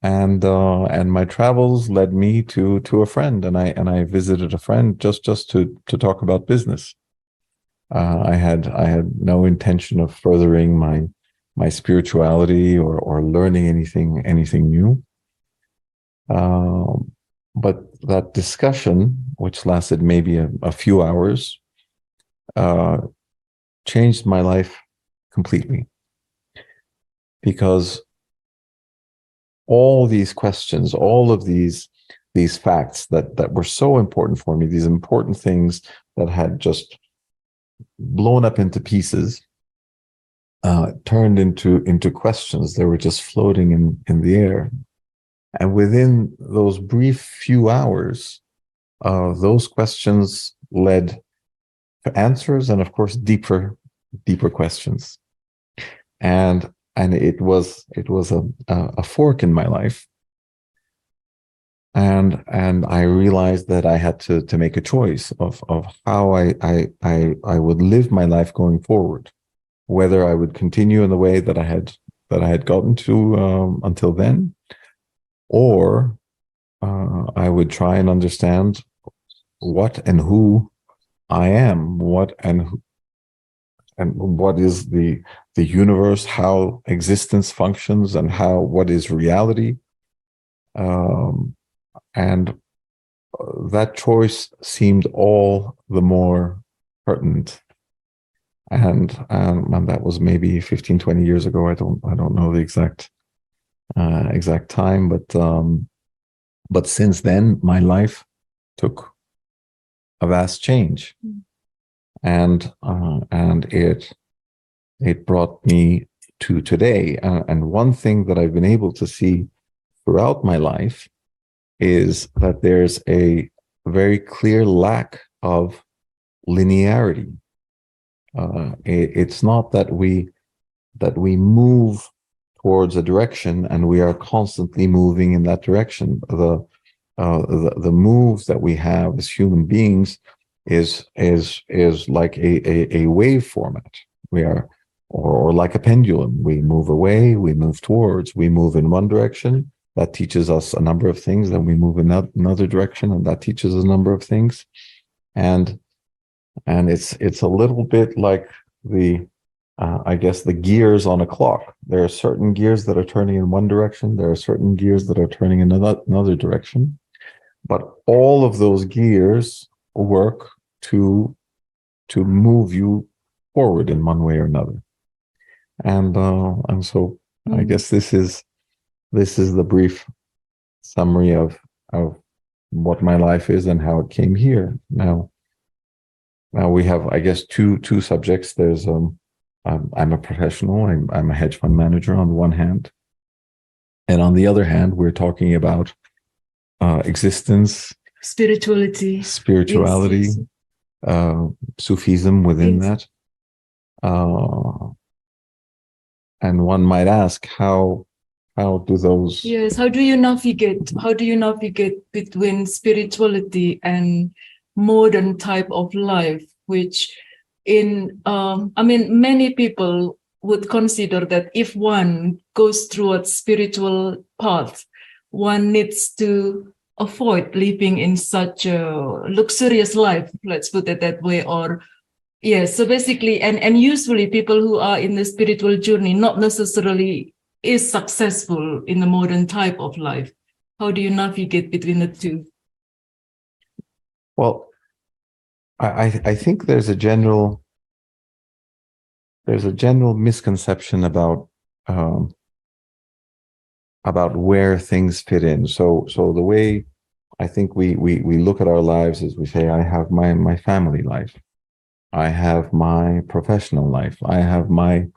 and my travels led me to a friend, and I visited a friend just to talk about business. I had no intention of furthering my spirituality or learning anything new. But that discussion, which lasted maybe a few hours, changed my life completely, because all these questions, all of these facts that were so important for me, these important things that had just blown up into pieces, turned into questions. They were just floating in the air. And within those brief few hours, those questions led to answers, and of course, deeper questions. And it was a fork in my life. And I realized that I had to make a choice of how I would live my life going forward, whether I would continue in the way that I had gotten to until then, or I would try and understand what and who I am, what is the universe, how existence functions, and what is reality. And that choice seemed all the more pertinent. And that was maybe 15, 20 years ago. I don't know the exact time, but since then my life took a vast change, and it brought me to today. And one thing that I've been able to see throughout my life is that there's a very clear lack of linearity. It's not that we move towards a direction and we are constantly moving in that direction. The move that we have as human beings is like a wave format. We are, or like a pendulum. We move away, we move towards, we move in one direction. That teaches us a number of things. Then we move in another direction, and that teaches us a number of things. And it's a little bit like I guess the gears on a clock. There are certain gears that are turning in one direction. There are certain gears that are turning in another direction. But all of those gears work to move you forward in one way or another. And so I guess this is the brief summary of what my life is and how it came here. Now we have, I guess, two subjects. There's I'm a professional. I'm a hedge fund manager on the one hand, and on the other hand, we're talking about existence, spirituality, Sufism within that. And one might ask, how do those? Yes, how do you navigate between spirituality and modern type of life, which many people would consider that if one goes through a spiritual path, one needs to avoid living in such a luxurious life, let's put it that way. Or yes, so basically, and usually people who are in the spiritual journey not necessarily is successful in the modern type of life. How do you navigate between the two? Well, I think there's a general misconception about where things fit in. So the way I think we look at our lives is we say, I have my family life, I have my professional life, I have my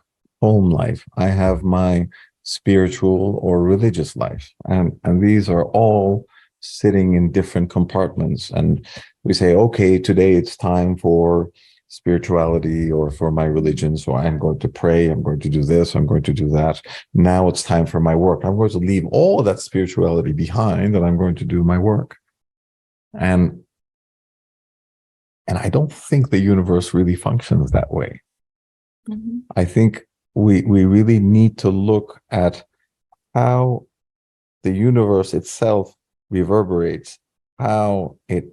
home life, I have my spiritual or religious life, and these are all sitting in different compartments. And we say, okay, today it's time for spirituality or for my religion, so I'm going to pray, I'm going to do this, I'm going to do that. Now it's time for my work. I'm going to leave all of that spirituality behind and I'm going to do my work. And I don't think the universe really functions that way. Mm-hmm. I think we really need to look at how the universe itself reverberates, how it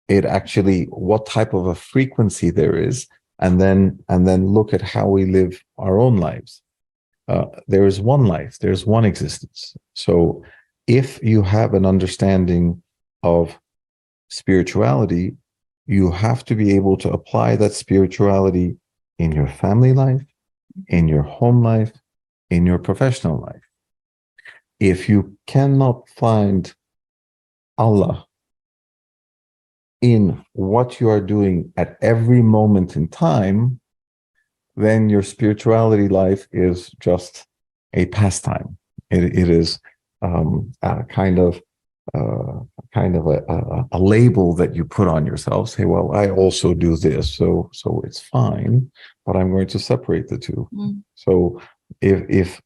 actually, what type of a frequency there is, and then look at how we live our own lives. There is one life, there's one existence. So if you have an understanding of spirituality, you have to be able to apply that spirituality in your family life, in your home life, in your professional life. If you cannot find Allah in what you are doing at every moment in time, then your spirituality life is just a pastime. It is kind of a label that you put on yourself. Say, well, I also do this, so it's fine, but I'm going to separate the two. So if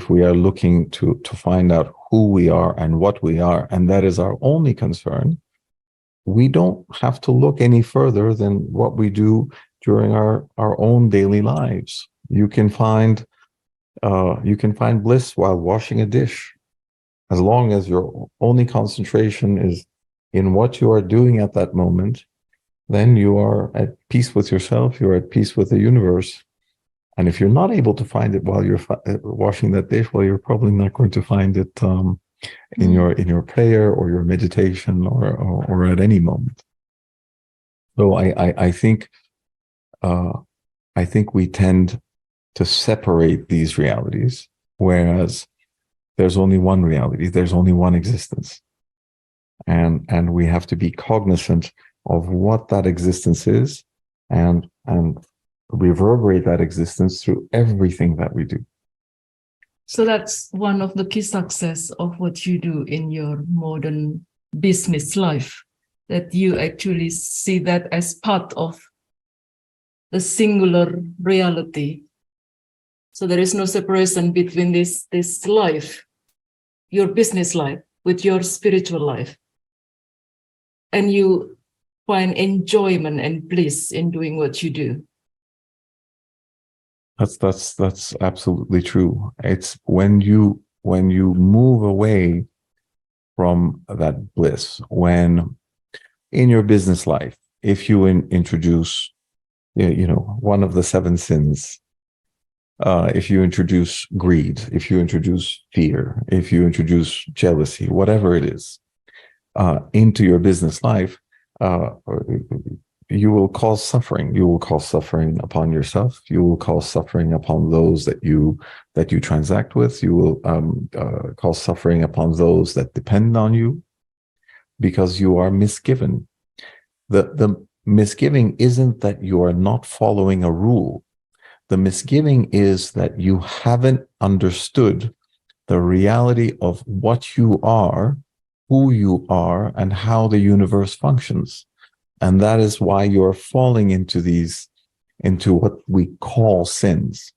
we are looking to find out who we are and what we are, and that is our only concern, we don't have to look any further than what we do during our own daily lives. You can find bliss while washing a dish, as long as your only concentration is in what you are doing at that moment. Then you are at peace with yourself. You're at peace with the universe. And if you're not able to find it while you're washing that dish, well, you're probably not going to find it in your prayer or your meditation or at any moment. So I think we tend to separate these realities, whereas there's only one reality, there's only one existence, and we have to be cognizant of what that existence is, and reverberate that existence through everything that we do. So that's one of the key success of what you do in your modern business life, that you actually see that as part of the singular reality. So there is no separation between this life, your business life, with your spiritual life. And you find enjoyment and bliss in doing what you do. That's absolutely true. It's when you move away from that bliss, when in your business life, if you introduce, one of the 7 sins, if you introduce greed, if you introduce fear, if you introduce jealousy, whatever it is, into your business life, you will cause suffering. You will cause suffering upon yourself. You will cause suffering upon those that you transact with. You will cause suffering upon those that depend on you, because you are misgiven. The misgiving isn't that you are not following a rule. The misgiving is that you haven't understood the reality of what you are, who you are, and how the universe functions. And that is why you're falling into what we call sins.